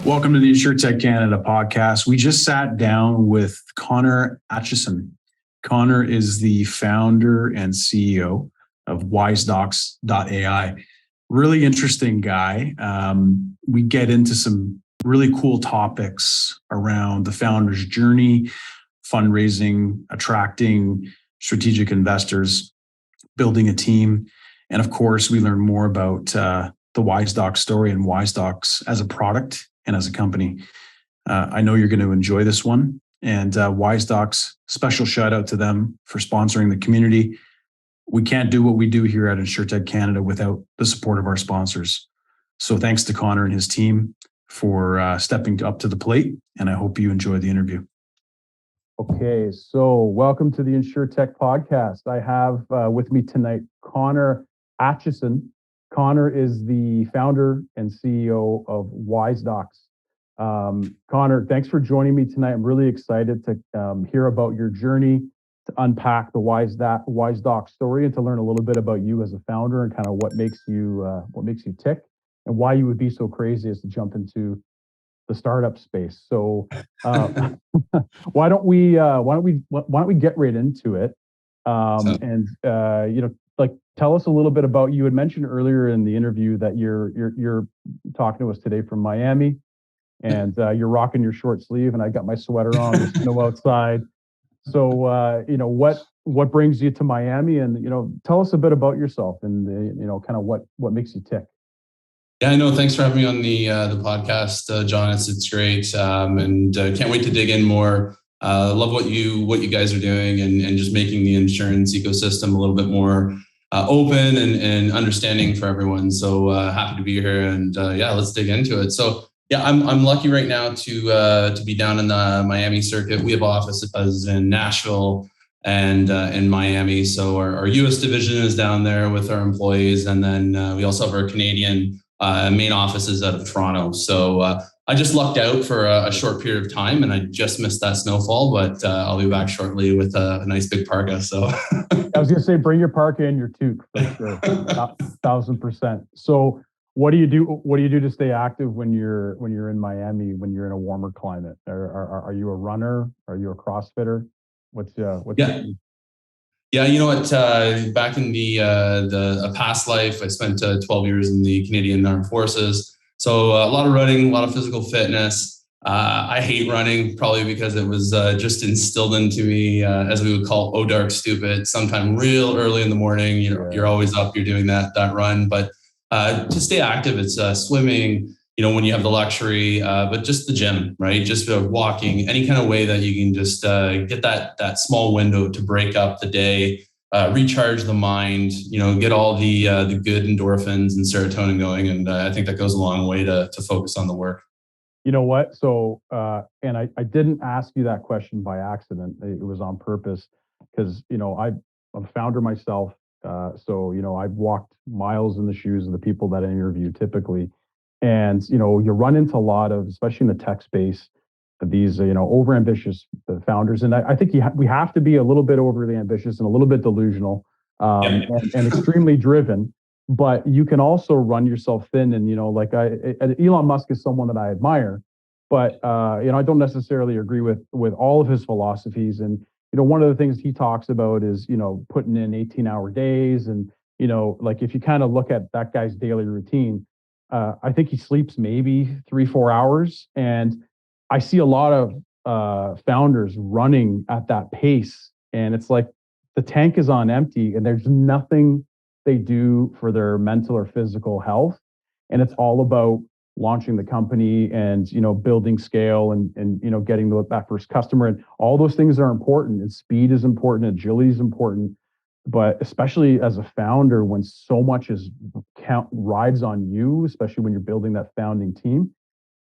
Welcome to the InsurTech Canada podcast. We just sat down with Connor Atchison. Connor is the founder and CEO of Wisedocs.ai. Really interesting guy. We get into some really cool topics around the founder's journey, fundraising, attracting strategic investors, building a team. And of course, we learn more about the Wisedocs story and Wisedocs as a product and as a company. I know you're going to enjoy this one. And Wisedocs, special shout out to them for sponsoring the community. We can't do what we do here at InsurTech Canada without the support of our sponsors. So thanks to Connor and his team for stepping up to the plate. And I hope you enjoy the interview. Okay, so welcome to the InsurTech podcast. I have with me tonight Connor Atchison. Connor is the founder and CEO of Wisedocs. Connor, thanks for joining me tonight. I'm really excited to hear about your journey, to unpack the Wisedocs story, and to learn a little bit about you as a founder and kind of what makes you tick, and why you would be so crazy as to jump into the startup space. So why don't we get right into it? Tell us a little bit about you. Had mentioned earlier in the interview that you're talking to us today from Miami, and you're rocking your short sleeve, and I got my sweater on. There's snow outside. So what brings you to Miami, and tell us a bit about yourself and kind of what makes you tick. Yeah, I know. Thanks for having me on the podcast, John. It's great, and can't wait to dig in more. Love what you guys are doing, and just making the insurance ecosystem a little bit more open and understanding for everyone. So happy to be here, and let's dig into it. So yeah, I'm lucky right now to be down in the Miami circuit. We have offices in Nashville and in Miami. So our U.S. division is down there with our employees, and then we also have our Canadian main offices out of Toronto. So I just lucked out for a short period of time, and I just missed that snowfall, but I'll be back shortly with a nice big parka. So I was going to say, bring your parka and your toque for sure. 1,000%. So what do you do to stay active when you're in Miami, when you're in a warmer climate? Are you a runner? Are you a CrossFitter? Yeah, you know what? Back in the past life, I spent 12 years in the Canadian Armed Forces. So a lot of running, a lot of physical fitness. I hate running, probably because it was just instilled into me, as we would call dark stupid, sometime real early in the morning. You're always up, you're doing that run. But to stay active, it's swimming, when you have the luxury, but just the gym, right? Just walking, any kind of way that you can just get that small window to break up the day, recharge the mind, get all the good endorphins and serotonin going. And I think that goes a long way to focus on the work. You know what? So, and I didn't ask you that question by accident. It was on purpose because, I'm a founder myself. So, I've walked miles in the shoes of the people that I interview typically. And, you run into a lot of, especially in the tech space, these, overambitious founders. And I think we have to be a little bit overly ambitious and a little bit delusional and extremely driven. But you can also run yourself thin. And, Elon Musk is someone that I admire, but, I don't necessarily agree with all of his philosophies. And, one of the things he talks about is, putting in 18-hour days. And, if you kind of look at that guy's daily routine, I think he sleeps maybe 3-4 hours. And I see a lot of founders running at that pace. And it's like the tank is on empty and there's nothing they do for their mental or physical health. And it's all about launching the company and, building scale and getting that first customer. And all those things are important. And speed is important. Agility is important. But especially as a founder, when so much rides on you, especially when you're building that founding team,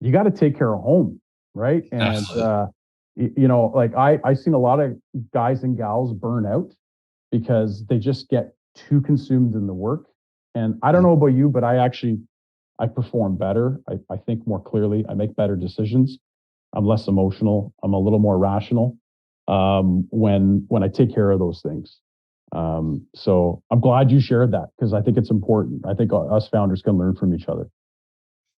you got to take care of home, right? And I've seen a lot of guys and gals burn out because they just get too consumed in the work. And I don't know about you, but I perform better. I think more clearly. I make better decisions. I'm less emotional. I'm a little more rational when I take care of those things. So I'm glad you shared that because I think it's important. I think us founders can learn from each other.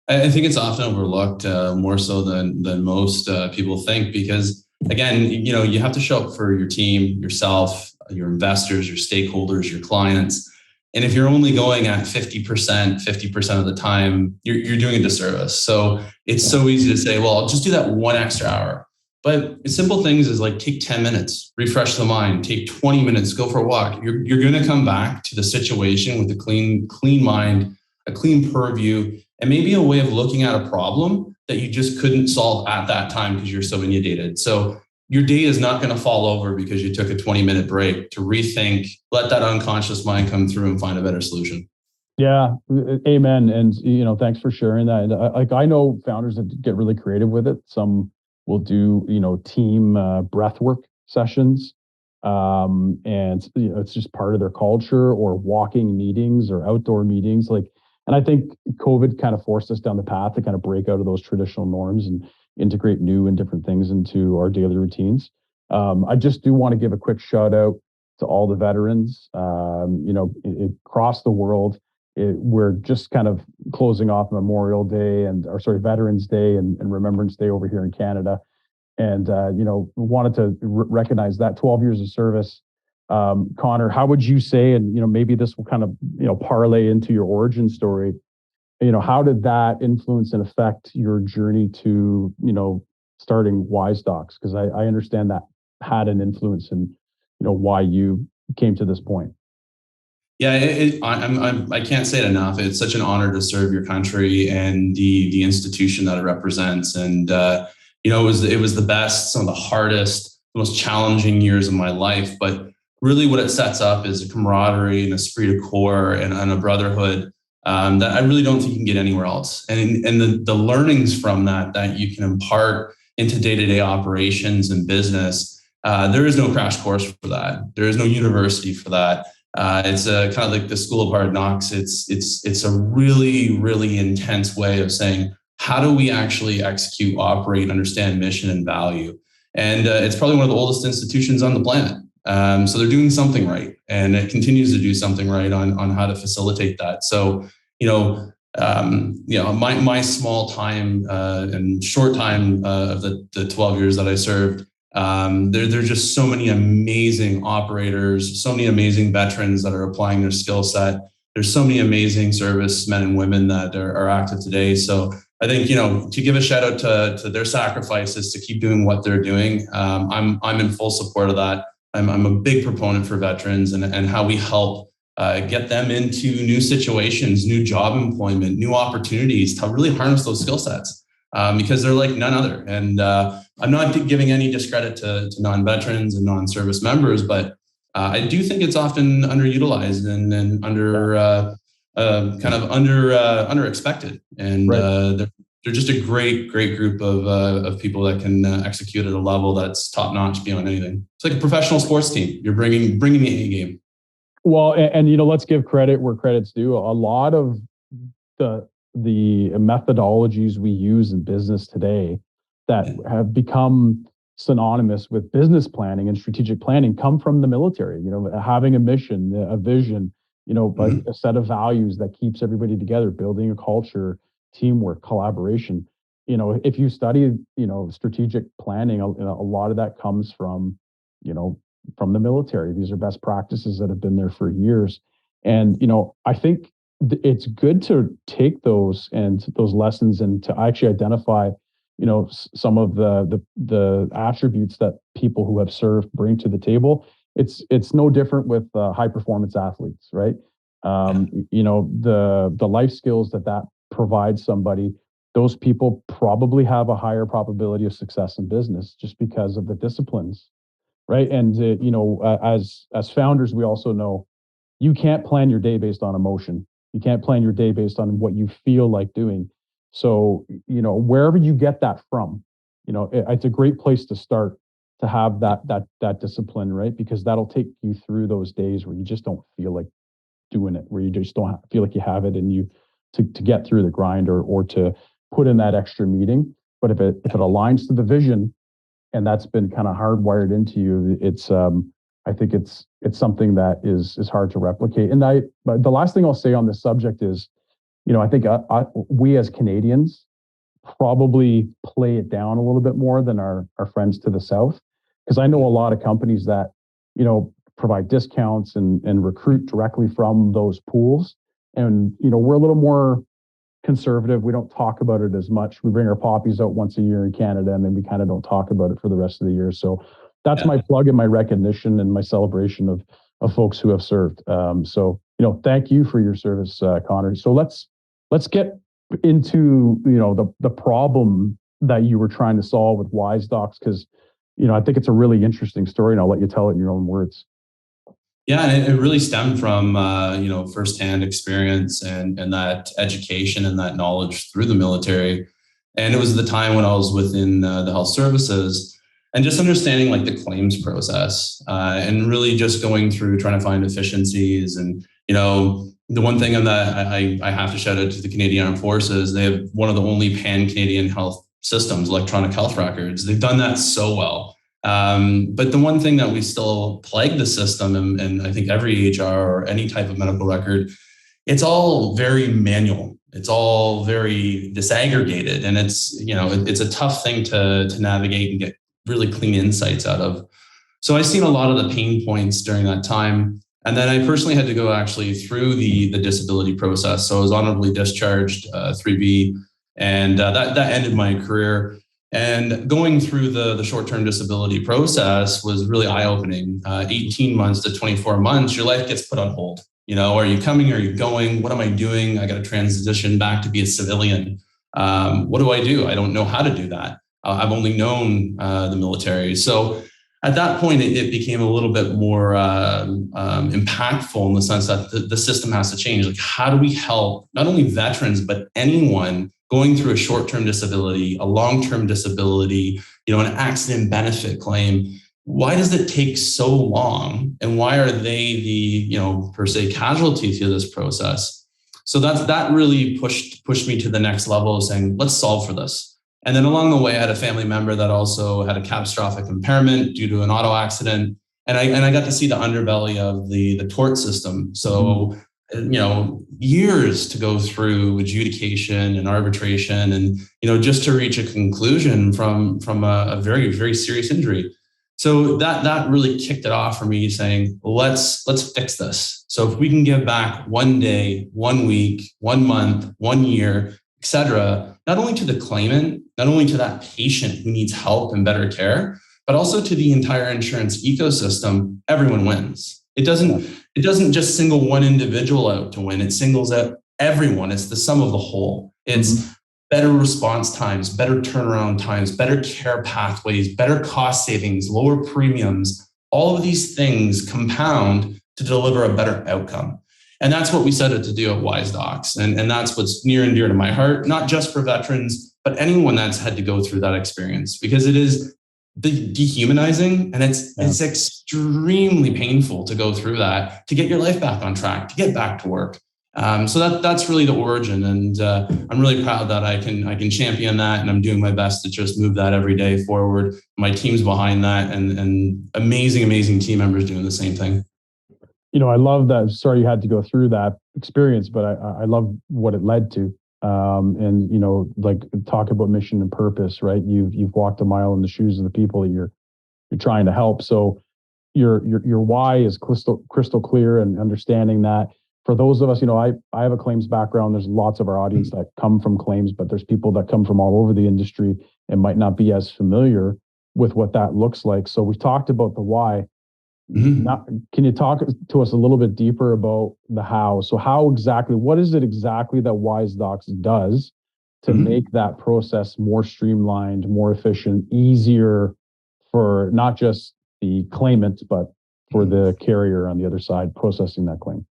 I think it's often overlooked more so than most people think, because again, you have to show up for your team, yourself, your investors, your stakeholders, your clients. And if you're only going at 50% of the time, you're doing a disservice. So it's so easy to say, well, I'll just do that one extra hour. But simple things is like take 10 minutes, refresh the mind, take 20 minutes, go for a walk. You're going to come back to the situation with a clean mind, a clean purview, and maybe a way of looking at a problem that you just couldn't solve at that time because you're so inundated. So your day is not going to fall over because you took a 20-minute break to rethink, let that unconscious mind come through and find a better solution. Yeah, amen. And thanks for sharing that. And I know founders that get really creative with it. Some will do team breathwork sessions, and it's just part of their culture, or walking meetings or outdoor meetings. And I think COVID kind of forced us down the path to kind of break out of those traditional norms and integrate new and different things into our daily routines. I just do want to give a quick shout out to all the veterans, across the world. We're just kind of closing off Memorial Day Veterans Day and Remembrance Day over here in Canada. And, wanted to recognize that 12 years of service. Connor, how would you say, and, maybe this will kind of, parlay into your origin story, how did that influence and affect your journey to, starting Wisedocs? Because I understand that had an influence in, why you came to this point. Yeah, I can't say it enough. It's such an honor to serve your country and the institution that it represents. And it was the best, some of the hardest, the most challenging years of my life. But really, what it sets up is a camaraderie and a esprit de corps and a brotherhood that I really don't think you can get anywhere else. And the learnings from that you can impart into day-to-day operations and business. There is no crash course for that. There is no university for that. It's kind of like the school of hard knocks. It's a really, really intense way of saying, how do we actually execute, operate, understand mission and value? And it's probably one of the oldest institutions on the planet. So they're doing something right, and it continues to do something right on how to facilitate that. So, my small time and short time of the 12 years that I served, there's just so many amazing operators, so many amazing veterans that are applying their skill set. There's so many amazing servicemen and women that are active today. So I think, to give a shout out to their sacrifices to keep doing what they're doing. I'm in full support of that. I'm a big proponent for veterans and how we help get them into new situations, new job employment, new opportunities to really harness those skill sets because they're like none other. And I'm not giving any discredit to non-veterans and non-service members, but I do think it's often underutilized and under-expected. And right. They're just a great group of people that can execute at a level that's top-notch beyond anything. It's like a professional sports team. You're bringing the A game. Well, and let's give credit where credit's due. A lot of the methodologies we use in business today that have become synonymous with business planning and strategic planning come from the military. Having a mission, a vision, a set of values that keeps everybody together, building a culture, teamwork, collaboration. If you study, strategic planning, a lot of that comes from the military. These are best practices that have been there for years. And, I think it's good to take those lessons and to actually identify, some of the attributes that people who have served bring to the table. It's no different with high performance athletes, right? The life skills that provides somebody, those people probably have a higher probability of success in business just because of the disciplines. Right. And, as founders, we also know you can't plan your day based on emotion. You can't plan your day based on what you feel like doing. So, wherever you get that from, it's a great place to start to have that discipline, right? Because that'll take you through those days where you just don't feel like doing it, where you just don't feel like you have it in you to get through the grind or to put in that extra meeting. But if it aligns to the vision, and that's been kind of hardwired into you, it's I think it's something that is hard to replicate. And the last thing I'll say on this subject is, I think we as Canadians probably play it down a little bit more than our friends to the south. Because I know a lot of companies that, provide discounts and recruit directly from those pools. And, we're a little more conservative. We don't talk about it as much. We bring our poppies out once a year in Canada, and then we kind of don't talk about it for the rest of the year. So that's my plug and my recognition and my celebration of folks who have served. Thank you for your service, Connor. So let's get into the problem that you were trying to solve with Wisedocs, because I think it's a really interesting story, and I'll let you tell it in your own words. Yeah, and it really stemmed from firsthand experience and that education and that knowledge through the military. And it was the time when I was within the health services and just understanding like the claims process and really just going through trying to find efficiencies. And the one thing that I have to shout out to the Canadian Armed Forces, they have one of the only pan-Canadian health systems, electronic health records. They've done that so well. But the one thing that we still plague the system, and I think every EHR or any type of medical record, it's all very manual. It's all very disaggregated, and it's a tough thing to navigate and get really clean insights out of. So I've seen a lot of the pain points during that time. And then I personally had to go actually through the disability process. So I was honorably discharged 3B, and that ended my career. And going through the short-term disability process was really eye-opening. 18 months to 24 months, your life gets put on hold. Are you coming? Are you going? What am I doing? I got to transition back to be a civilian. What do I do? I don't know how to do that. I've only known the military. So at that point, it became a little bit more impactful in the sense that the system has to change. Like, how do we help not only veterans, but anyone going through a short-term disability, a long-term disability, an accident benefit claim? Why does it take so long? And why are they the, per se casualty to this process? So that really pushed me to the next level of saying, let's solve for this. And then along the way, I had a family member that also had a catastrophic impairment due to an auto accident. And I got to see the underbelly of the tort system. So, years to go through adjudication and arbitration and, just to reach a conclusion from a very, very serious injury. So that really kicked it off for me, saying, let's fix this. So if we can give back 1 day, 1 week, 1 month, 1 year, et cetera, not only to the claimant, not only to that patient who needs help and better care, but also to the entire insurance ecosystem, everyone wins. It doesn't just single one individual out to win. It singles out everyone. It's the sum of the whole. It's better response times, better turnaround times, better care pathways, better cost savings, lower premiums. All of these things compound to deliver a better outcome. And that's what we set it to do at Wisedocs. And that's what's near and dear to my heart, not just for veterans, but anyone that's had to go through that experience, because it is dehumanizing and it's extremely painful to go through that, to get your life back on track, to get back to work. So that's really the origin. And I'm really proud that I can champion that, and I'm doing my best to just move that every day forward. My team's behind that, and amazing team members doing the same thing. I love that. Sorry you had to go through that experience, but I love what it led to. Like talk about mission and purpose, right? You've walked a mile in the shoes of the people that you're trying to help. So your why is crystal clear, and understanding that. For those of us, I have a claims background. There's lots of our audience that come from claims, but there's people that come from all over the industry and might not be as familiar with what that looks like. So we've talked about the why. Now, can you talk to us a little bit deeper about the how? So what is it exactly that Wisedocs does to make that process more streamlined, more efficient, easier for not just the claimant, but for the carrier on the other side processing that claim?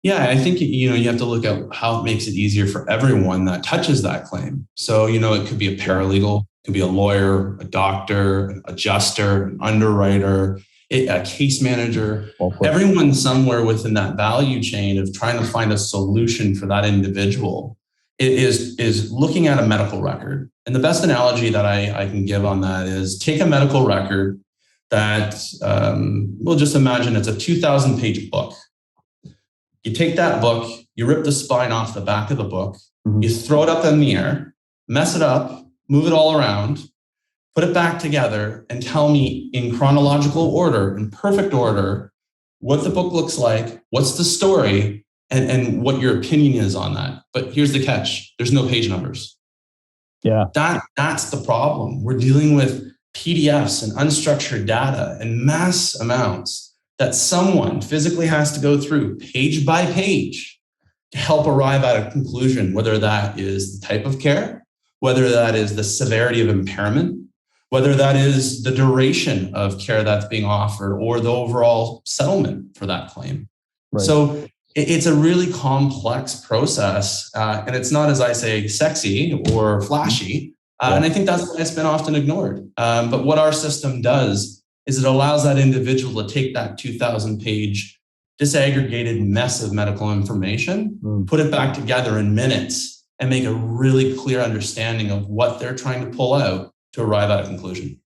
Yeah, I think, you have to look at how it makes it easier for everyone that touches that claim. So, it could be a paralegal, it could be a lawyer, a doctor, an adjuster, an underwriter, a case manager, everyone somewhere within that value chain of trying to find a solution for that individual is looking at a medical record. And the best analogy that I can give on that is take a medical record that we'll just imagine it's a 2,000-page book. You take that book, you rip the spine off the back of the book, Mhm. you throw it up in the air, mess it up, move it all around, put it back together, and tell me in chronological order, in perfect order, what the book looks like, what's the story, and what your opinion is on that. But here's the catch. There's no page numbers. Yeah. That's the problem. We're dealing with PDFs and unstructured data and mass amounts that someone physically has to go through page by page to help arrive at a conclusion, whether that is the type of care, whether that is the severity of impairment, whether that is the duration of care that's being offered or the overall settlement for that claim. Right. So it's a really complex process, and it's not, as I say, sexy or flashy. And I think that's why it's been often ignored. But what our system does is it allows that individual to take that 2,000-page disaggregated mess of medical information, put it back together in minutes, and make a really clear understanding of what they're trying to pull out to arrive at a conclusion.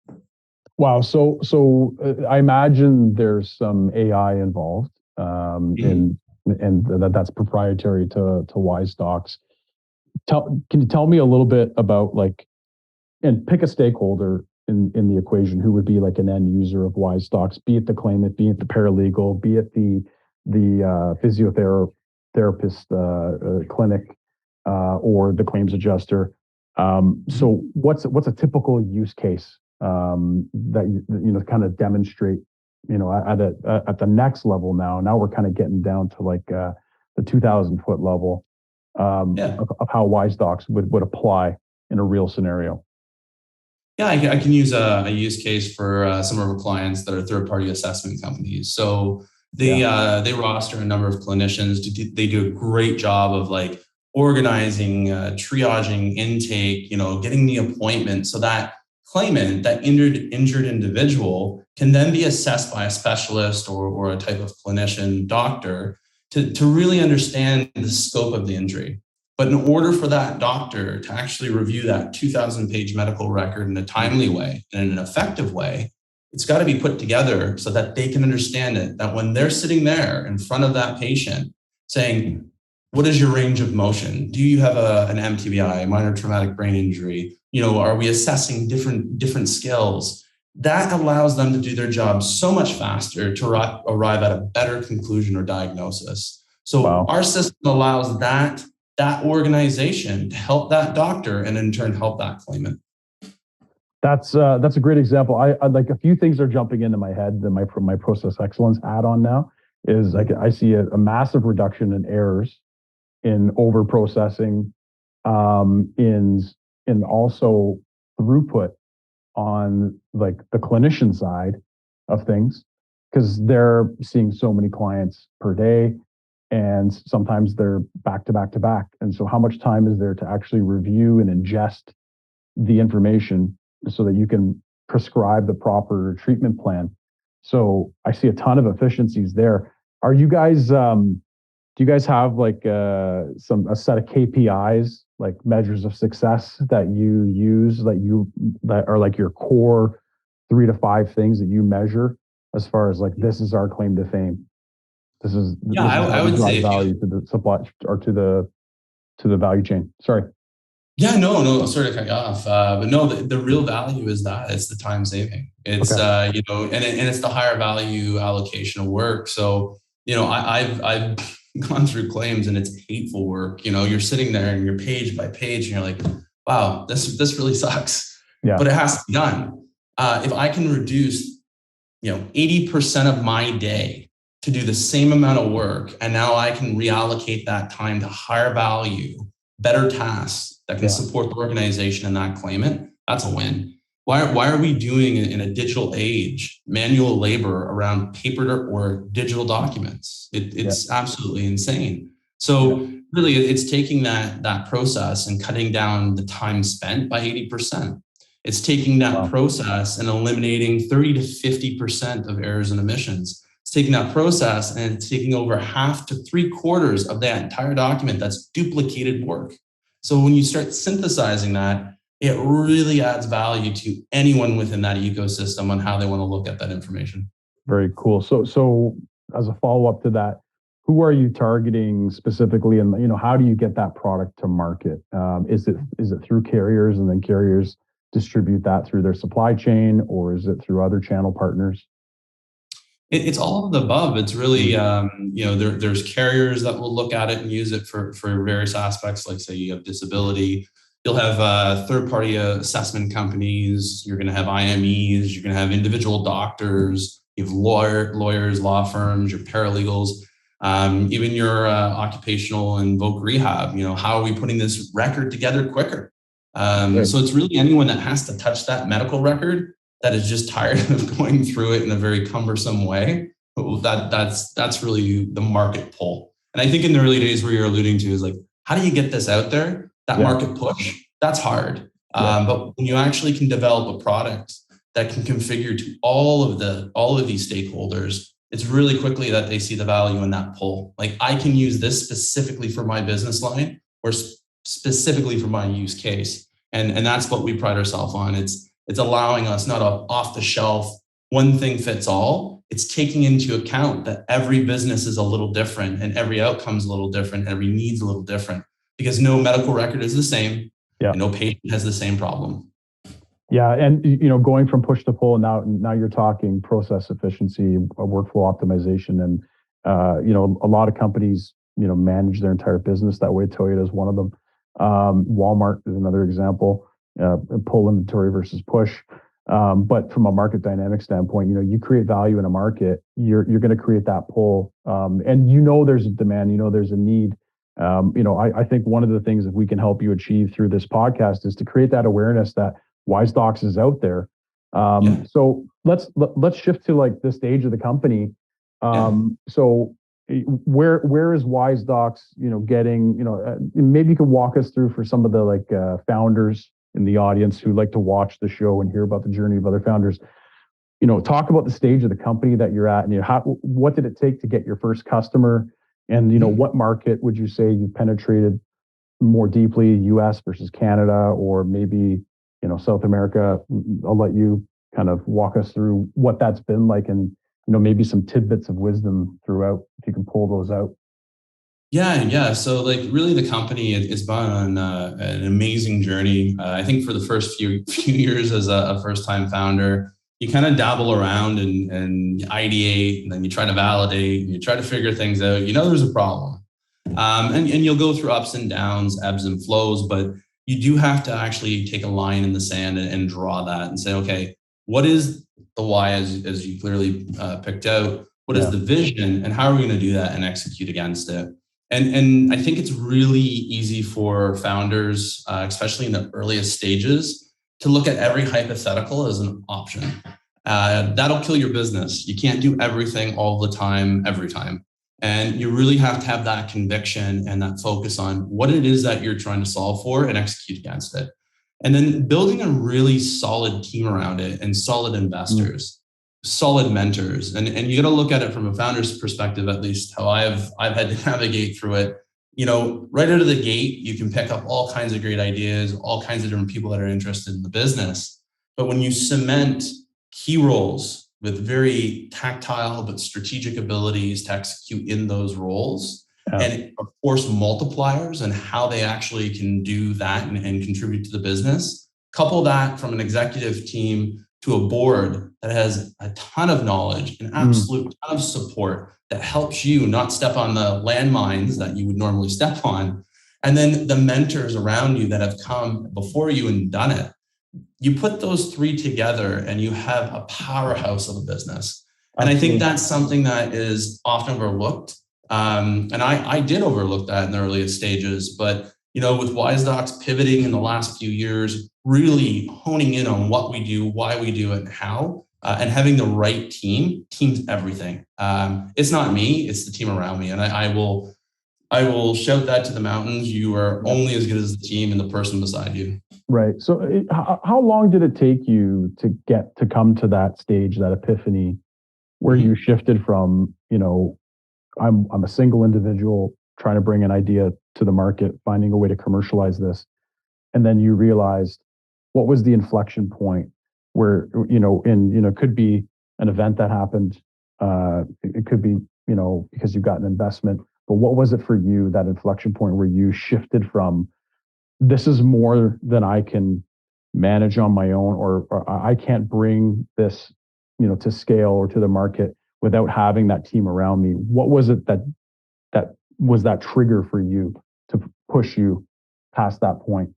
Wow. So I imagine there's some AI involved, and that's proprietary to Wisedocs. Can you tell me a little bit about, like, and pick a stakeholder in the equation who would be like an end user of Wisedocs, be it the claimant, be it the paralegal, be it the physiotherapist clinic, or the claims adjuster. So what's a typical use case that you kind of demonstrate, at the next level now? Now we're kind of getting down to like the 2,000-foot level of how Wisedocs would apply in a real scenario. Yeah, I can use a use case for some of our clients that are third-party assessment companies. So they roster a number of clinicians. They do a great job of like organizing, triaging intake, getting the appointment so that claimant, that injured individual, can then be assessed by a specialist or a type of clinician, doctor, to really understand the scope of the injury. But in order for that doctor to actually review that 2,000-page medical record in a timely way and in an effective way, it's got to be put together so that they can understand it, that when they're sitting there in front of that patient saying, what is your range of motion? Do you have an MTBI, minor traumatic brain injury? Are we assessing different skills? That allows them to do their job so much faster to arrive at a better conclusion or diagnosis. So our system allows that organization to help that doctor and in turn help that claimant. That's a great example. I'd like, a few things are jumping into my head that my process excellence add-on now is I see a massive reduction in errors, in over processing, in also throughput on like the clinician side of things, because they're seeing so many clients per day, and sometimes they're back to back to back. And so how much time is there to actually review and ingest the information so that you can prescribe the proper treatment plan? So I see a ton of efficiencies there. Are you guys, do you guys have like a set of KPIs, like measures of success that you use, that are like your core 3 to 5 things that you measure as far as like, this is our claim to fame? I would say value to the supply or to the value chain. Sorry. Yeah, no, sorry to cut you off. But no, the real value is that it's the time saving. It's, and it's the higher value allocation of work. So, I've gone through claims and it's hateful work. You're sitting there and you're page by page and you're like, wow, this really sucks. Yeah. But it has to be done. If I can reduce, 80% of my day to do the same amount of work, and now I can reallocate that time to higher value, better tasks that can support the organization and that claimant, that's a win. Why are we doing in a digital age manual labor around paper or digital documents? It's absolutely insane. So really, it's taking that process and cutting down the time spent by 80%. It's taking that process and eliminating 30 to 50% of errors and omissions. It's taking that process and it's taking over half to 3/4 of that entire document that's duplicated work. So when you start synthesizing that, it really adds value to anyone within that ecosystem on how they want to look at that information. Very cool. So as a follow-up to that, who are you targeting specifically, and how do you get that product to market? Is it through carriers, and then carriers distribute that through their supply chain, or is it through other channel partners? It's all of the above. It's really, there's carriers that will look at it and use it for various aspects, like say you have disability. You'll have third-party assessment companies. You're going to have IMEs. You're going to have individual doctors. You have lawyers, law firms, your paralegals, even your occupational and voc rehab. How are we putting this record together quicker? So it's really anyone that has to touch that medical record that is just tired of going through it in a very cumbersome way. That's really the market pull. And I think in the early days where you're alluding to is like, how do you get this out there? That market push, that's hard. But when you actually can develop a product that can configure to all of these stakeholders, it's really quickly that they see the value in that pull. Like, I can use this specifically for my business line or specifically for my use case. And that's what we pride ourselves on. It's allowing us not a off the shelf, one thing fits all. It's taking into account that every business is a little different and every outcome is a little different, every need's a little different, because no medical record is the same. And no patient has the same problem. Yeah, and going from push to pull, now you're talking process efficiency, workflow optimization, and a lot of companies manage their entire business that way. Toyota is one of them. Walmart is another example. Pull inventory versus push. But from a market dynamic standpoint, you create value in a market, you're going to create that pull, and there's a demand, there's a need. I think one of the things that we can help you achieve through this podcast is to create that awareness that Wisedocs is out there. So let's shift to like the stage of the company. So where is Wisedocs, getting, maybe you can walk us through for some of the founders in the audience who like to watch the show and hear about the journey of other founders. Talk about the stage of the company that you're at, and what did it take to get your first customer, and what market would you say you penetrated more deeply, US versus Canada, or maybe South America? I'll let you kind of walk us through what that's been like, and maybe some tidbits of wisdom throughout, if you can pull those out. Yeah. So like really the company is been on an amazing journey. I think for the first few years as a first-time founder, you kind of dabble around and ideate, and then you try to validate, and you try to figure things out. There's a problem. And you'll go through ups and downs, ebbs and flows, but you do have to actually take a line in the sand and draw that and say, okay, what is the why, as you clearly picked out? What is the vision, and how are we going to do that and execute against it? And I think it's really easy for founders, especially in the earliest stages, to look at every hypothetical as an option. That'll kill your business. You can't do everything all the time, every time. And you really have to have that conviction and that focus on what it is that you're trying to solve for and execute against it. And then building a really solid team around it, and solid investors, solid mentors. And you got to look at it from a founder's perspective, at least how I've had to navigate through it. Right out of the gate, you can pick up all kinds of great ideas, all kinds of different people that are interested in the business. But when you cement key roles with very tactile but strategic abilities to execute in those roles, and of course multipliers and how they actually can do that and contribute to the business, couple that from an executive team to a board that has a ton of knowledge, an absolute ton of support that helps you not step on the landmines that you would normally step on. And then the mentors around you that have come before you and done it. You put those three together and you have a powerhouse of a business. And I think that's something that is often overlooked. And I did overlook that in the earliest stages, but with Wisedocs pivoting in the last few years, really honing in on what we do, why we do it, and how, and having the right team's everything. It's not me, it's the team around me. And I will shout that to the mountains. You are only as good as the team and the person beside you. Right. So how long did it take you to come to that stage, that epiphany, where you shifted from, I'm a single individual trying to bring an idea to the market, finding a way to commercialize this. And then you realized, what was the inflection point where, it could be an event that happened. It could be, because you got an investment, but what was it for you, that inflection point where you shifted from this is more than I can manage on my own, or I can't bring this, to scale or to the market without having that team around me? What was it that was that trigger for you to push you past that point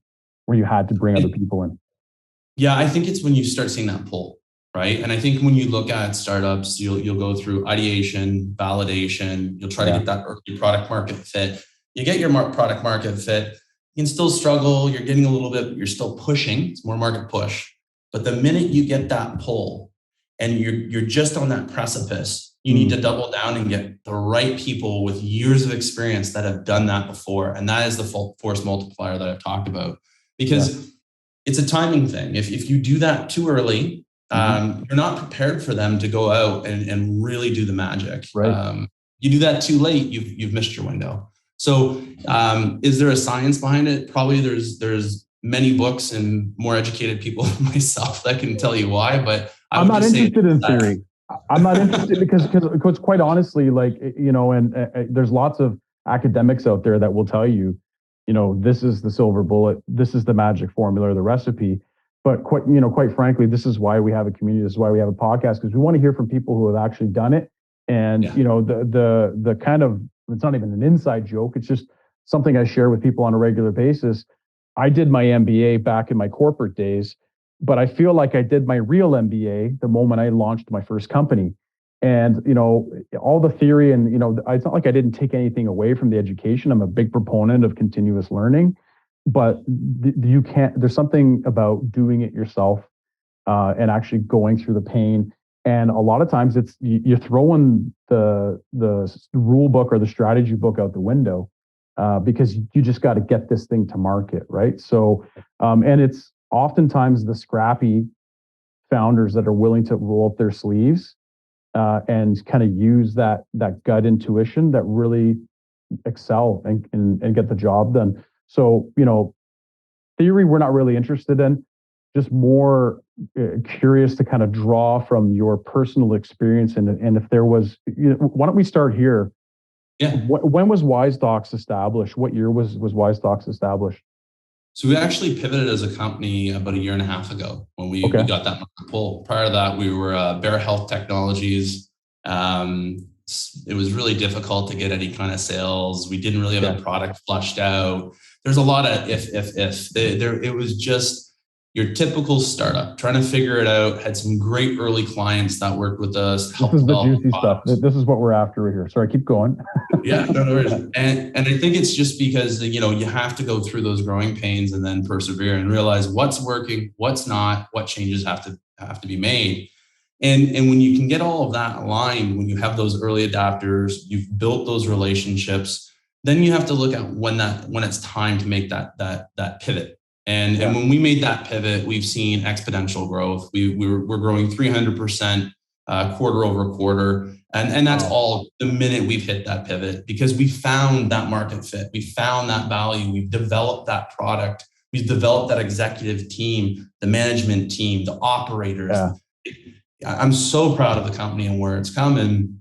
where you had to bring other people in? Yeah, I think it's when you start seeing that pull, right? And I think when you look at startups, you'll go through ideation, validation. You'll try to get that early product market fit. You get your product market fit. You can still struggle. You're getting a little bit. You're still pushing. It's more market push. But the minute you get that pull, and you're just on that precipice, you need to double down and get the right people with years of experience that have done that before. And that is the force multiplier that I've talked about, because it's a timing thing. If you do that too early, you're not prepared for them to go out and really do the magic. Right. You do that too late, you've missed your window. So is there a science behind it? Probably there's many books and more educated people than myself that can tell you why, but I'm not interested in theory. I'm not interested because quite honestly, and there's lots of academics out there that will tell you, this is the silver bullet, this is the magic formula, the recipe. But quite frankly, this is why we have a community. This is why we have a podcast, because we want to hear from people who have actually done it. And the kind of, it's not even an inside joke. It's just something I share with people on a regular basis. I did my MBA back in my corporate days, but I feel like I did my real MBA the moment I launched my first company. And, all the theory and, it's not like I didn't take anything away from the education. I'm a big proponent of continuous learning, but there's something about doing it yourself and actually going through the pain. And a lot of times you're throwing the rule book or the strategy book out the window because you just got to get this thing to market, right? So, and it's oftentimes the scrappy founders that are willing to roll up their sleeves and kind of use that gut intuition that really excel and get the job done. So, theory we're not really interested in, just more curious to kind of draw from your personal experience. And if there was, why don't we start here? Yeah. When was Wisedocs established? What year was Wisedocs established? So we actually pivoted as a company about 1.5 years ago when we got that market pull. Prior to that, we were Bear Health Technologies. It was really difficult to get any kind of sales. We didn't really have a product flushed out. There's a lot of if. It was just your typical startup trying to figure it out. Had some great early clients that worked with us. This is the juicy stuff. This is what we're after here. Sorry, keep going. Yeah, no worries. And I think it's just because you have to go through those growing pains and then persevere and realize what's working, what's not, what changes have to be made. And when you can get all of that aligned, when you have those early adopters, you've built those relationships, then you have to look at when it's time to make that pivot. And when we made that pivot, we've seen exponential growth. We're growing 300% quarter over quarter. And that's all the minute we've hit that pivot, because we found that market fit. We found that value. We've developed that product. We've developed that executive team, the management team, the operators. Yeah. I'm so proud of the company and where it's come. And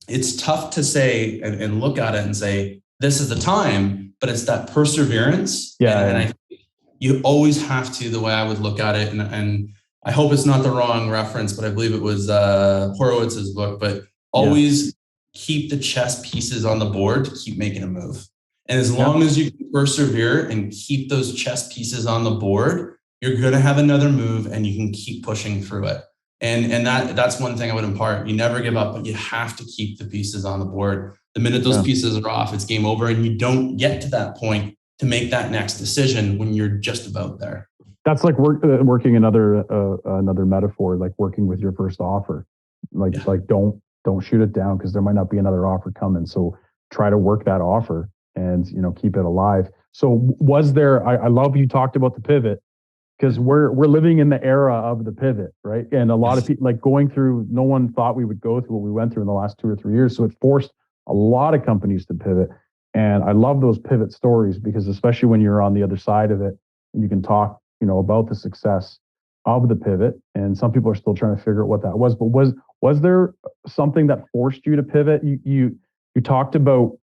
it's tough to say and look at it and say, this is the time, but it's that perseverance. And I think you always have to, the way I would look at it, and I hope it's not the wrong reference, but I believe it was Horowitz's book, but always keep the chess pieces on the board to keep making a move. And as long as you can persevere and keep those chess pieces on the board, you're going to have another move and you can keep pushing through it. And that's one thing I would impart. You never give up, but you have to keep the pieces on the board. The minute those pieces are off, it's game over, and you don't get to that point to make that next decision when you're just about there. That's like working another metaphor, like working with your first offer. Like don't shoot it down because there might not be another offer coming. So try to work that offer and keep it alive. So was there? I love you talked about the pivot, because we're living in the era of the pivot, right? And a lot of people going through. No one thought we would go through what we went through in the last 2 or 3 years. So it forced a lot of companies to pivot. And I love those pivot stories, because especially when you're on the other side of it and you can talk, about the success. of the pivot, and some people are still trying to figure out what that was. But was there something that forced you to pivot? You talked about,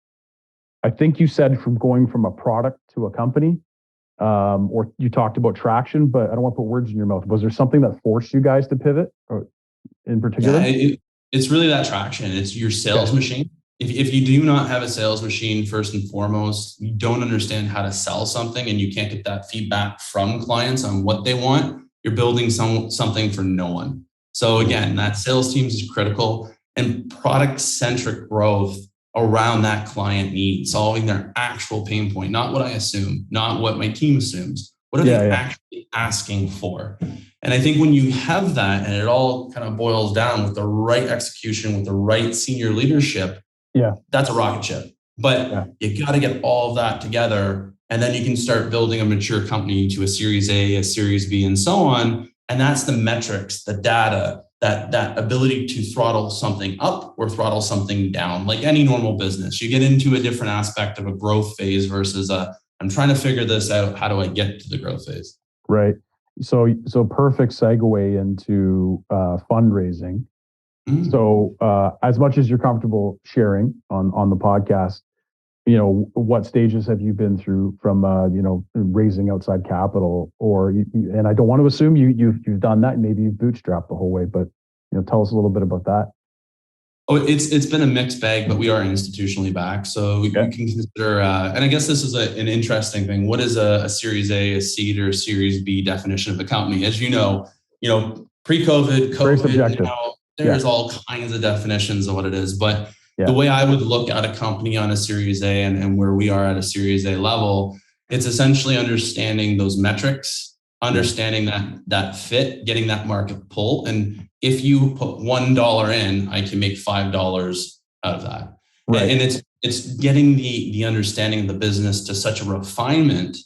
I think you said from going from a product to a company, or you talked about traction, but I don't want to put words in your mouth. Was there something that forced you guys to pivot, or in particular? Yeah, it's really that traction. It's your sales machine. If you do not have a sales machine, first and foremost, you don't understand how to sell something, and you can't get that feedback from clients on what they want, you're building something for no one. So again, that sales team is critical, and product-centric growth around that client need, solving their actual pain point, not what I assume, not what my team assumes. What are they actually asking for? And I think when you have that, and it all kind of boils down with the right execution, with the right senior leadership, that's a rocket ship. But you got to get all of that together, and then you can start building a mature company to a Series A, a Series B, and so on. And that's the metrics, the data, that ability to throttle something up or throttle something down. Like any normal business, you get into a different aspect of a growth phase versus I'm trying to figure this out. How do I get to the growth phase? Right. So perfect segue into fundraising. Mm-hmm. So as much as you're comfortable sharing on the podcast, what stages have you been through from raising outside capital, or and I don't want to assume you've done that. Maybe you've bootstrapped the whole way, but tell us a little bit about that. Oh, it's been a mixed bag, but we are institutionally backed, so we can consider. And I guess this is an interesting thing. What is a Series A, a seed, or a Series B definition of a company? As you know, pre-COVID, COVID, now there's all kinds of definitions of what it is. But the way I would look at a company on a Series A and where we are at a Series A level, it's essentially understanding those metrics, understanding that fit, getting that market pull, and if you put $1 in, I can make $5 out of that. Right. And it's getting the understanding of the business to such a refinement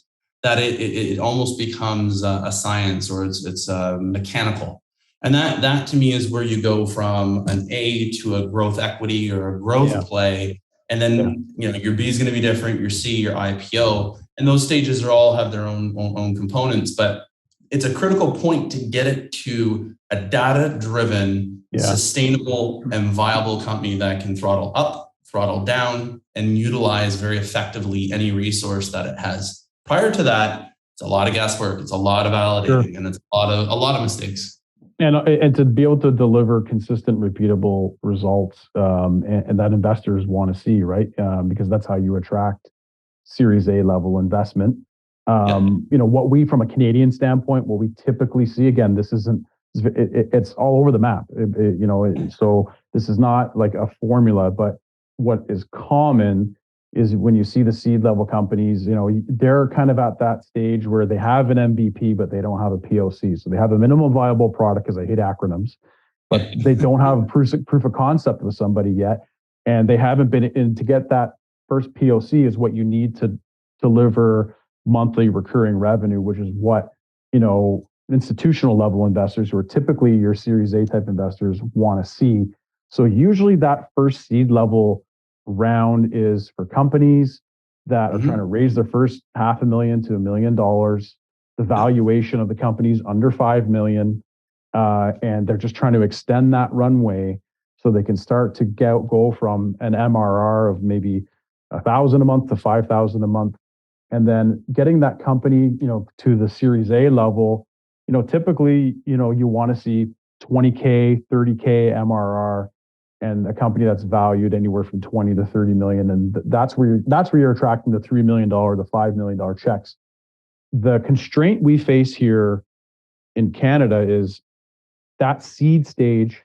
that it almost becomes a science, or it's mechanical. And that to me is where you go from an A to a growth equity or a growth play. And then your B is going to be different, your C, your IPO. And those stages all have their own components, but it's a critical point to get it to a data-driven, sustainable, and viable company that can throttle up, throttle down, and utilize very effectively any resource that it has. Prior to that, it's a lot of guesswork, it's a lot of validating, and it's a lot of mistakes. And to be able to deliver consistent, repeatable results, and that investors want to see, right? Because that's how you attract Series A level investment. What we, from a Canadian standpoint, what we typically see, again, it's all over the map. So this is not like a formula, but what is common is when you see the seed level companies, they're kind of at that stage where they have an MVP, but they don't have a POC. So they have a minimum viable product, because I hate acronyms, but they don't have a proof of concept with somebody yet. And they haven't been in to get that first POC is what you need to deliver monthly recurring revenue, which is what, institutional level investors, who are typically your Series A type investors, want to see. So usually that first seed level round is for companies that are trying to raise their first $500,000 to $1 million. The valuation of the company's under $5 million, and they're just trying to extend that runway so they can start to go from an MRR of maybe $1,000 a month to $5,000 a month. And then getting that company, to the Series A level, typically, you want to see 20K, 30K MRR, and a company that's valued anywhere from 20 to 30 million. And that's where you're attracting the $3 million, the $5 million checks. The constraint we face here in Canada is that seed stage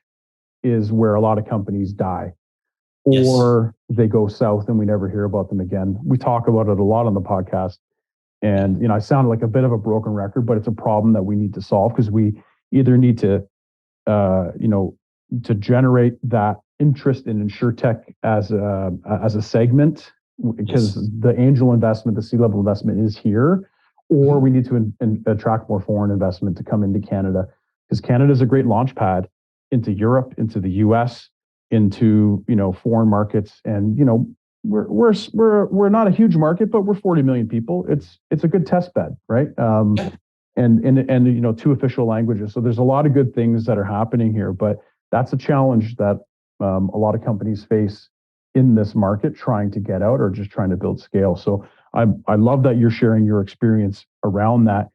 is where a lot of companies die. Or they go south and we never hear about them again. We talk about it a lot on the podcast. And, I sound like a bit of a broken record, but it's a problem that we need to solve, because we either need to, to generate that interest in InsurTech as a segment, because the angel investment, the C-level investment is here, or we need to attract more foreign investment to come into Canada, because Canada is a great launch pad into Europe, into the US, into foreign markets. And we're not a huge market, but we're 40 million people. It's a good test bed, right? and you know, 2 official languages. So there's a lot of good things that are happening here, but that's a challenge that a lot of companies face in this market, trying to get out or just trying to build scale. So I love that you're sharing your experience around that.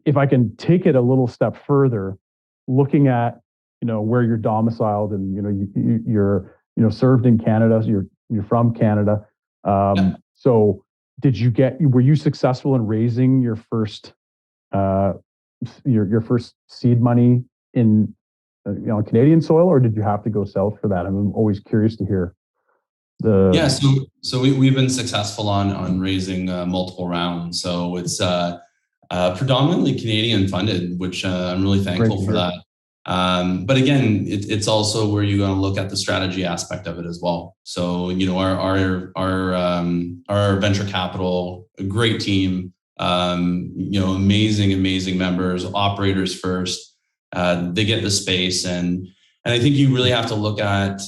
If I can take it a little step further, looking at, you know, where you're domiciled and, you know, you're, you know, served in Canada, so you're from Canada. Yeah. So were you successful in raising your first your first seed money in you know, Canadian soil, or did you have to go south for that? I'm always curious to hear the. Yeah, so we've been successful on raising multiple rounds. So it's predominantly Canadian funded, which I'm really thankful for that. But again, it's also where you're going to look at the strategy aspect of it as well. So, you know, our venture capital, a great team, you know, amazing members, operators first. They get the space, and I think you really have to look at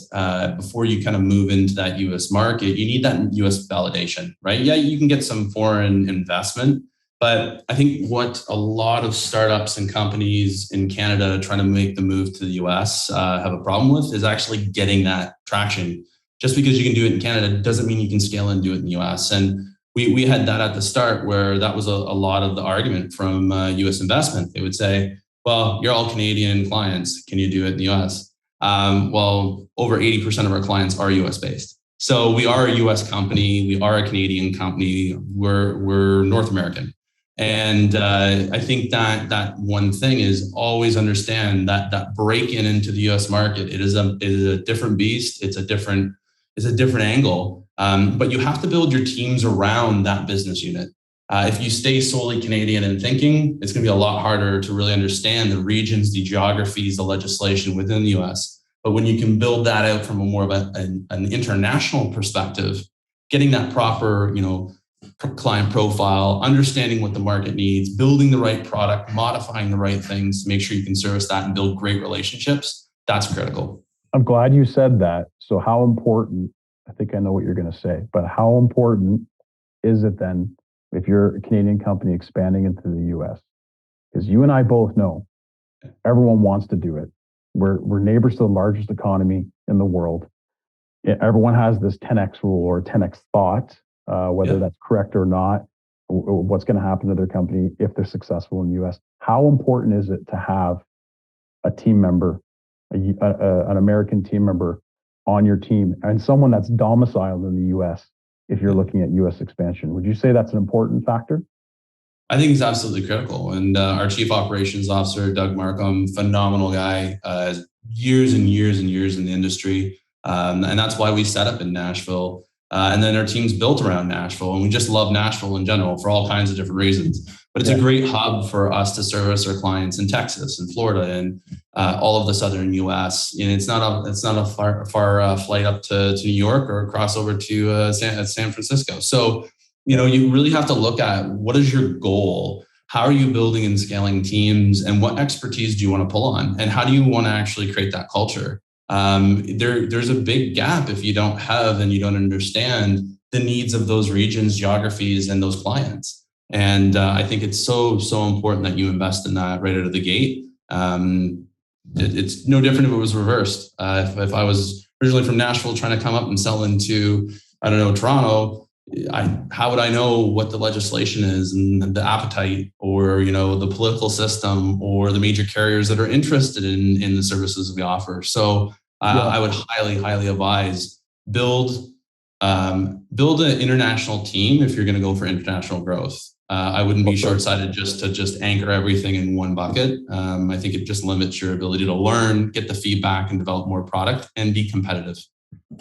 before you kind of move into that U.S. market, you need that U.S. validation, right? Yeah, you can get some foreign investment, but I think what a lot of startups and companies in Canada trying to make the move to the US have a problem with is actually getting that traction. Just because you can do it in Canada doesn't mean you can scale and do it in the US. And we had that at the start, where that was a lot of the argument from US investment. They would say, well, you're all Canadian clients. Can you do it in the US? Well, over 80% of our clients are US based. So we are a US company. We are a Canadian company. We're North American. And I think that one thing is always understand that break-in into the U.S. market. It is a different beast. It's a different angle. But you have to build your teams around that business unit. If you stay solely Canadian in thinking, it's going to be a lot harder to really understand the regions, the geographies, the legislation within the U.S. But when you can build that out from a more of an international perspective, getting that proper, you know, client profile, understanding what the market needs, building the right product, modifying the right things to make sure you can service that and build great relationships, that's critical. I'm glad you said that. So how important, I think I know what you're going to say, but how important is it then if you're a Canadian company expanding into the US? Because you and I both know everyone wants to do it. We're neighbors to the largest economy in the world. Everyone has this 10x rule or 10x thought. Whether that's correct or not, what's going to happen to their company if they're successful in the US. How important is it to have a team member, an American team member on your team, and someone that's domiciled in the US if you're looking at US expansion? Would you say that's an important factor? I think it's absolutely critical. And our chief operations officer, Doug Markham, phenomenal guy, years and years and years in the industry. And that's why we set up in Nashville. And then our team's built around Nashville, and we just love Nashville in general for all kinds of different reasons. But it's a great hub for us to service our clients in Texas and Florida and all of the southern U.S. And it's not a far flight up to New York or cross over to San Francisco. So, you know, you really have to look at what is your goal? How are you building and scaling teams, and what expertise do you want to pull on? And how do you want to actually create that culture? There's a big gap if you don't have and you don't understand the needs of those regions, geographies, and those clients. And I think it's so important that you invest in that right out of the gate. It's no different if it was reversed. If I was originally from Nashville trying to come up and sell into, I don't know, Toronto, how would I know what the legislation is and the appetite, or, you know, the political system, or the major carriers that are interested in the services we offer? So I would highly advise build an international team if you're going to go for international growth. I wouldn't be short-sighted just anchor everything in one bucket. I think it just limits your ability to learn, get the feedback, and develop more product and be competitive.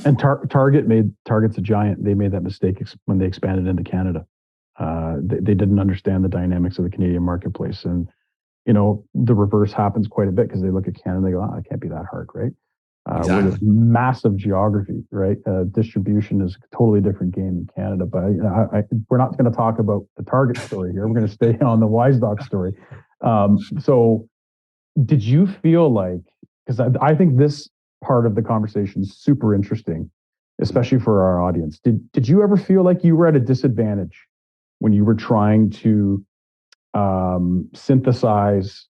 And Target's a giant. They made that mistake when they expanded into Canada. They didn't understand the dynamics of the Canadian marketplace, and you know, the reverse happens quite a bit because they look at Canada and they go, "Oh, it can't be that hard, right?" Exactly. With massive geography, right? Distribution is a totally different game in Canada. But we're not going to talk about the Target story here. We're going to stay on the Wisedocs story. So, did you feel like, because I think this part of the conversation is super interesting, especially for our audience. Did you ever feel like you were at a disadvantage when you were trying to synthesize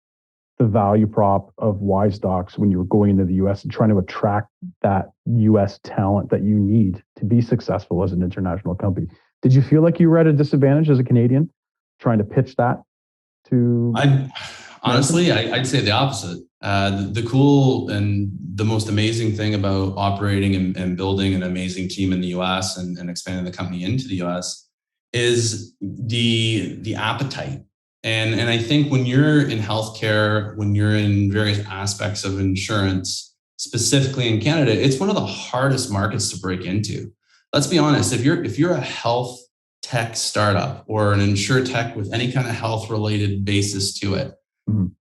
the value prop of Wisedocs when you were going into the US and trying to attract that US talent that you need to be successful as an international company? Did you feel like you were at a disadvantage as a Canadian trying to pitch that to? I'd say the opposite. The cool and the most amazing thing about operating and building an amazing team in the US and expanding the company into the US is the appetite. And I think when you're in healthcare, when you're in various aspects of insurance, specifically in Canada, it's one of the hardest markets to break into. Let's be honest, if you're a health tech startup or an insure tech with any kind of health related basis to it,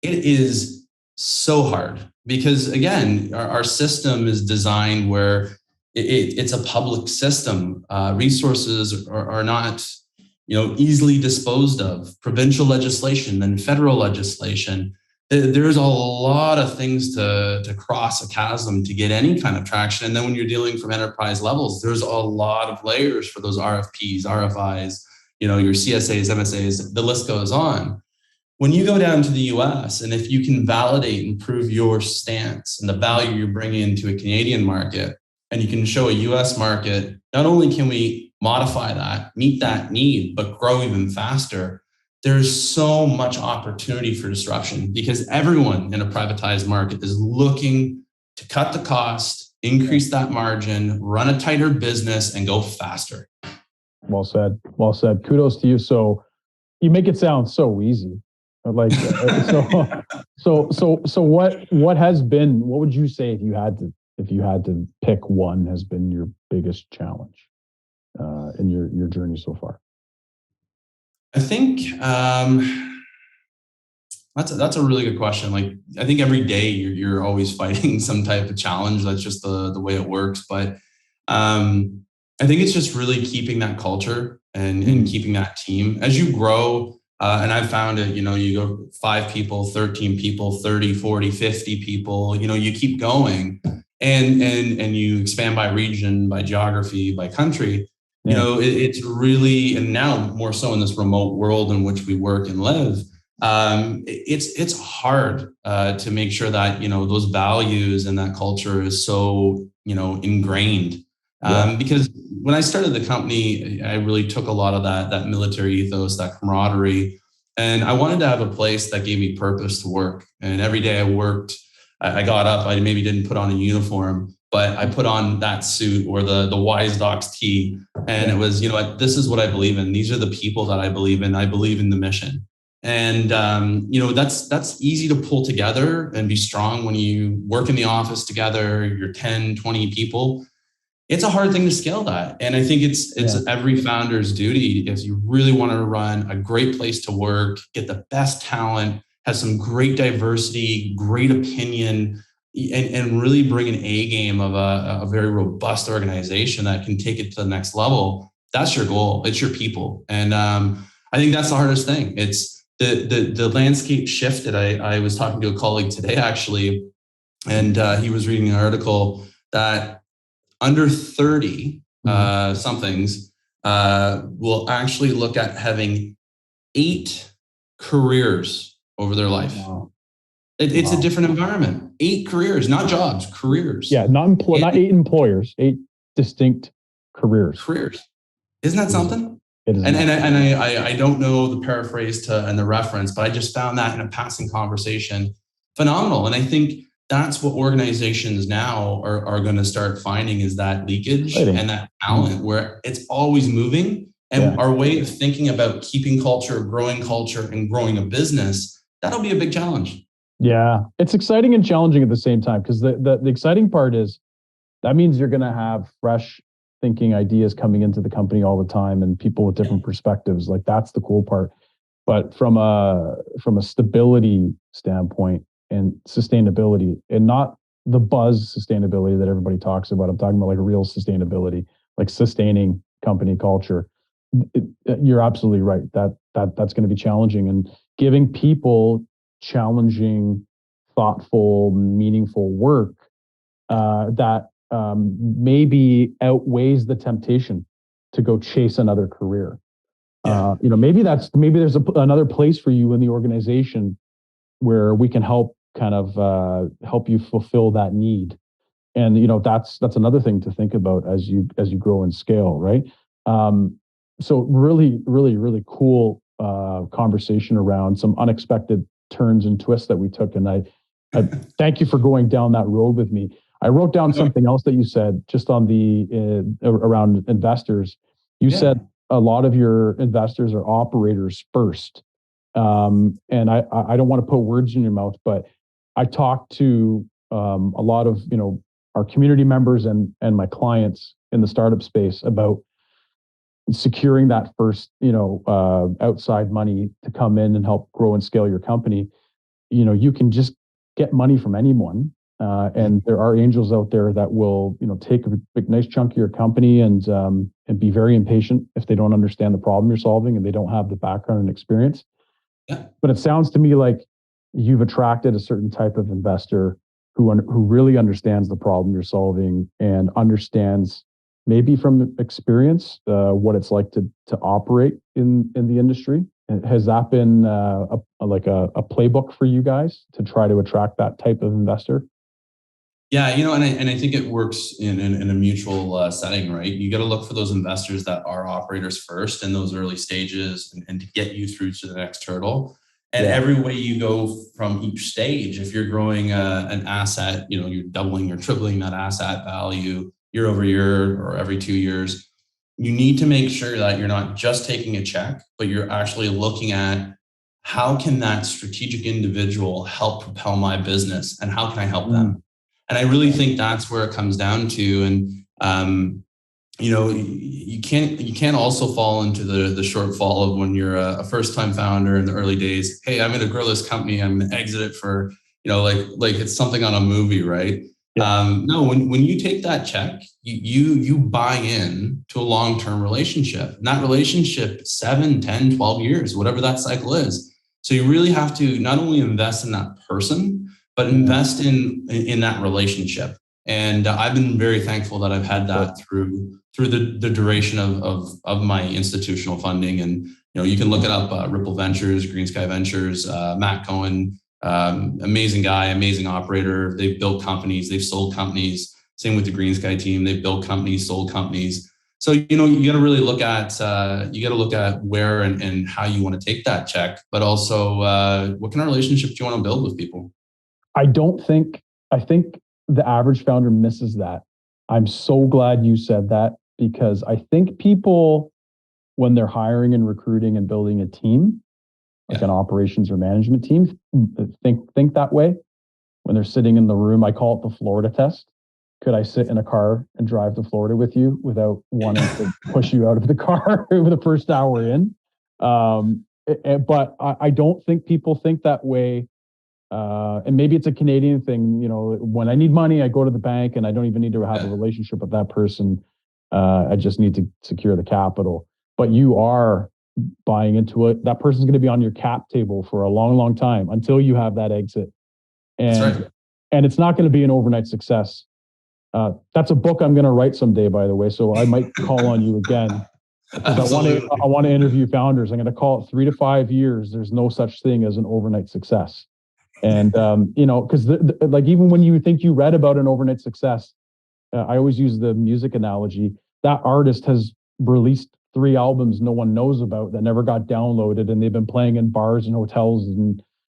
it is so hard because again, our system is designed where it's a public system. Resources are not easily disposed of. Provincial legislation, then federal legislation. There's a lot of things to cross a chasm to get any kind of traction. And then when you're dealing from enterprise levels, there's a lot of layers for those RFPs, RFIs, your CSAs, MSAs, the list goes on. When you go down to the US, and if you can validate and prove your stance and the value you're bringing into a Canadian market, and you can show a US market, not only can we modify that, meet that need, but grow even faster, there's so much opportunity for disruption because everyone in a privatized market is looking to cut the cost, increase that margin, run a tighter business, and go faster. Well said. Well said. Kudos to you. So you make it sound so easy. Like so what has been, what would you say if you had to pick one has been your biggest challenge in your journey so far? I think that's a really good question. Like I think every day you're always fighting some type of challenge. That's just the way it works. But I think it's just really keeping that culture and keeping that team as you grow. And I've found it, you go 5 people, 13 people, 30, 40, 50 people, you keep going and you expand by region, by geography, by country. Yeah. It's really, and now more so in this remote world in which we work and live, it's hard to make sure that, those values and that culture is so, ingrained. Because when I started the company, I really took a lot of that military ethos, that camaraderie, and I wanted to have a place that gave me purpose to work. And every day I worked, I got up, I maybe didn't put on a uniform, but I put on that suit or the Wisedocs tee. And it was, this is what I believe in. These are the people that I believe in. I believe in the mission. And, that's easy to pull together and be strong when you work in the office together, you're 10, 20 people. It's a hard thing to scale that. And I think it's every founder's duty if you really want to run a great place to work, get the best talent, have some great diversity, great opinion, and really bring an A game of a very robust organization that can take it to the next level. That's your goal. It's your people. And I think that's the hardest thing. It's the landscape shifted. I was talking to a colleague today, actually, and he was reading an article that under 30 somethings will actually look at having 8 careers over their life. Wow. It's a different environment. 8 careers, not jobs, careers. Yeah, not 8 employers, 8 distinct careers. Isn't that something? It is. And I don't know the paraphrase and the reference, but I just found that in a passing conversation phenomenal. And I think that's what organizations now are going to start finding is that leakage and that talent where it's always moving. And our way of thinking about keeping culture, growing and growing a business, that'll be a big challenge. Yeah, it's exciting and challenging at the same time because the exciting part is that means you're going to have fresh thinking ideas coming into the company all the time and people with different perspectives. Like that's the cool part. But from a stability standpoint, and sustainability, and not the buzz sustainability that everybody talks about. I'm talking about like real sustainability, like sustaining company culture. You're absolutely right. That's going to be challenging, and giving people challenging, thoughtful, meaningful work that maybe outweighs the temptation to go chase another career. Maybe there's another place for you in the organization where we can help help you fulfill that need. And that's another thing to think about as you grow and scale, right? So really, really, really cool conversation around some unexpected turns and twists that we took. And I thank you for going down that road with me. I wrote down something else that you said just on the around investors. You said a lot of your investors are operators first. And I don't want to put words in your mouth, but I talked to a lot of our community members and my clients in the startup space about securing that first outside money to come in and help grow and scale your company. You can just get money from anyone, and there are angels out there that will take a big nice chunk of your company and be very impatient if they don't understand the problem you're solving and they don't have the background and experience. Yeah. But it sounds to me like you've attracted a certain type of investor who really understands the problem you're solving and understands, maybe from experience, what it's like to operate in the industry. Has that been a playbook for you guys to try to attract that type of investor? Yeah, and I think it works in a mutual setting, right? You got to look for those investors that are operators first in those early stages and to get you through to the next hurdle. And every way you go from each stage, if you're growing an asset, you're doubling or tripling that asset value year over year or every 2 years, you need to make sure that you're not just taking a check, but you're actually looking at how can that strategic individual help propel my business and how can I help them? And I really think that's where it comes down to. And you can't also fall into the shortfall of when you're a first-time founder in the early days. Hey, I'm going to grow this company. I'm going to exit it for like it's something on a movie, right? No, when you take that check, you buy in to a long-term relationship. And that relationship, 7, 10, 12 years, whatever that cycle is. So you really have to not only invest in that person, but invest in that relationship. And I've been very thankful that I've had that through the duration of my institutional funding. And you can look it up: Ripple Ventures, Green Sky Ventures, Matt Cohen, amazing guy, amazing operator. They've built companies, they've sold companies. Same with the Green Sky team; they've built companies, sold companies. So you got to really look at where and how you want to take that check, but also what kind of relationships do you want to build with people. I think the average founder misses that. I'm so glad you said that, because I think people, when they're hiring and recruiting and building a team, like an operations or management team, think that way. When they're sitting in the room, I call it the Florida test. Could I sit in a car and drive to Florida with you without wanting to push you out of the car over the first hour in? But I don't think people think that way. And maybe it's a Canadian thing. When I need money, I go to the bank and I don't even need to have a relationship with that person. I just need to secure the capital. But you are buying into it. That person's going to be on your cap table for a long, long time until you have that exit. And it's not going to be an overnight success. That's a book I'm going to write someday, by the way. So I might call on you again. Because I want to interview founders. I'm going to call it 3 to 5 years. There's no such thing as an overnight success. And, because like even when you think you read about an overnight success, I always use the music analogy. That artist has released 3 albums no one knows about that never got downloaded, and they've been playing in bars and hotels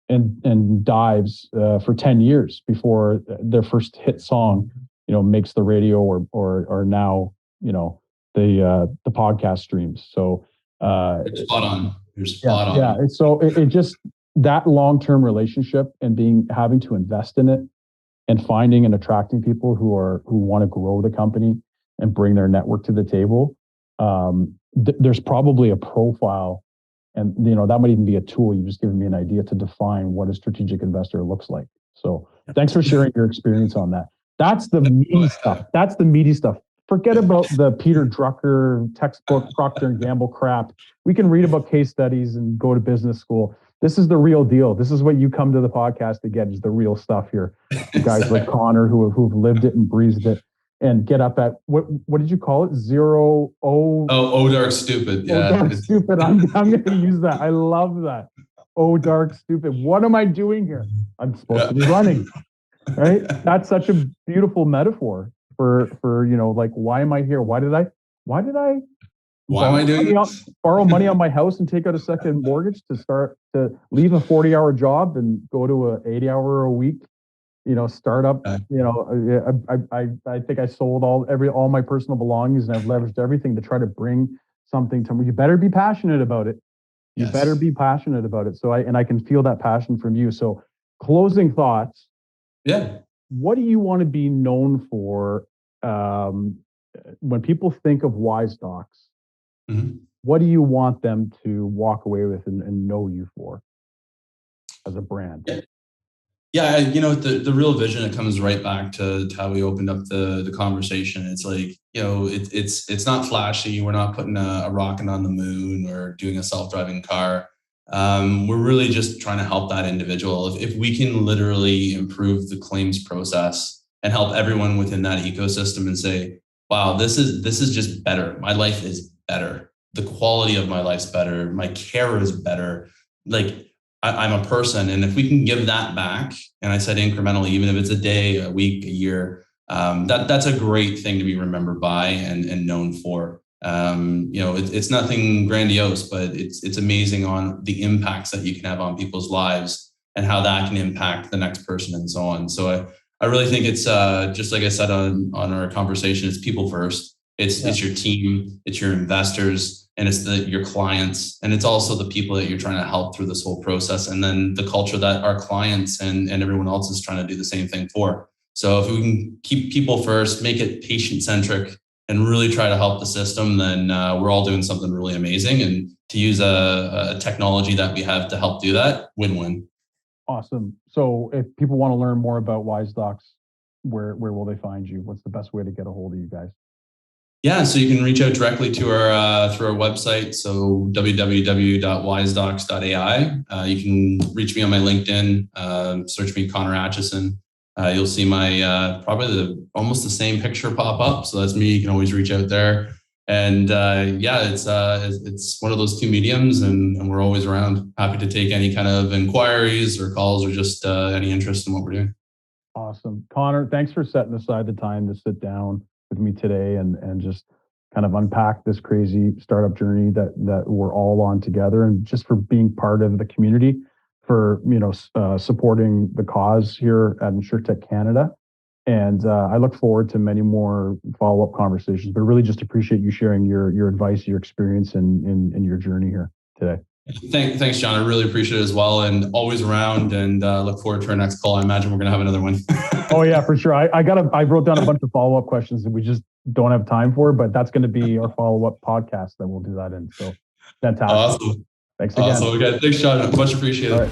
and dives for 10 years before their first hit song, makes the radio or now, the podcast streams. So you're spot on. You're spot on. Yeah. So it just, that long-term relationship and having to invest in it and finding and attracting people who want to grow the company and bring their network to the table. There's probably a profile, and that might even be a tool. You've just given me an idea to define what a strategic investor looks like. So thanks for sharing your experience on that. That's the meaty stuff. Forget about the Peter Drucker textbook, Procter & Gamble crap. We can read about case studies and go to business school. This is the real deal. This is what you come to the podcast to get, is the real stuff here. Guys like Connor who've lived it and breathed it. and get up at what did you call it? Oh, dark stupid. Yeah. Dark stupid. I'm going to use that. I love that. Oh, dark stupid. What am I doing here? I'm supposed to be running, right? That's such a beautiful metaphor for like, why am I here? Why am I doing it? Borrow money on my house and take out a second mortgage to leave a 40-hour job and go to a 80-hour a week, startup. I think I sold all my personal belongings and I've leveraged everything to try to bring something to me. You better be passionate about it. You better be passionate about it. So I can feel that passion from you. So closing thoughts. Yeah. What do you want to be known for when people think of Wisedocs? Mm-hmm. What do you want them to walk away with and know you for as a brand? Yeah, the real vision, it comes right back to how we opened up the conversation. It's like, it's not flashy. We're not putting a rocket on the moon or doing a self-driving car. We're really just trying to help that individual. If we can literally improve the claims process and help everyone within that ecosystem and say, wow, this is just better. My life is better. The quality of my life's better. My care is better. Like, I'm a person, and if we can give that back, and I said incrementally, even if it's a day, a week, a year, that's a great thing to be remembered by and known for. It's nothing grandiose, but it's amazing on the impacts that you can have on people's lives and how that can impact the next person and so on. So I really think it's just like I said on our conversation, it's people first. It's your team, it's your investors, and it's your clients, and it's also the people that you're trying to help through this whole process, and then the culture that our clients and everyone else is trying to do the same thing for. So if we can keep people first, make it patient-centric, and really try to help the system, then we're all doing something really amazing. And to use a technology that we have to help do that, win-win. Awesome. So if people want to learn more about Wisedocs, where will they find you? What's the best way to get a hold of you guys? Yeah, so you can reach out directly to our through our website, so www.wisedocs.ai. You can reach me on my LinkedIn, search me Connor Atchison. You'll see my probably almost the same picture pop up. So that's me. You can always reach out there. And it's one of those two mediums, and we're always around. Happy to take any kind of inquiries or calls or just any interest in what we're doing. Awesome. Connor, thanks for setting aside the time to sit down with me today and just kind of unpack this crazy startup journey that we're all on together, and just for being part of the community, for supporting the cause here at InsurTech Canada. And I look forward to many more follow-up conversations, but really just appreciate you sharing your advice, your experience, and your journey here today. Thanks, John. I really appreciate it as well, and always around, and look forward to our next call. I imagine we're going to have another one. Oh yeah, for sure. I wrote down a bunch of follow-up questions that we just don't have time for, but that's going to be our follow-up podcast that we'll do that in. So fantastic. Awesome. Thanks again. Awesome. Okay. Thanks, John. Much appreciated. All right.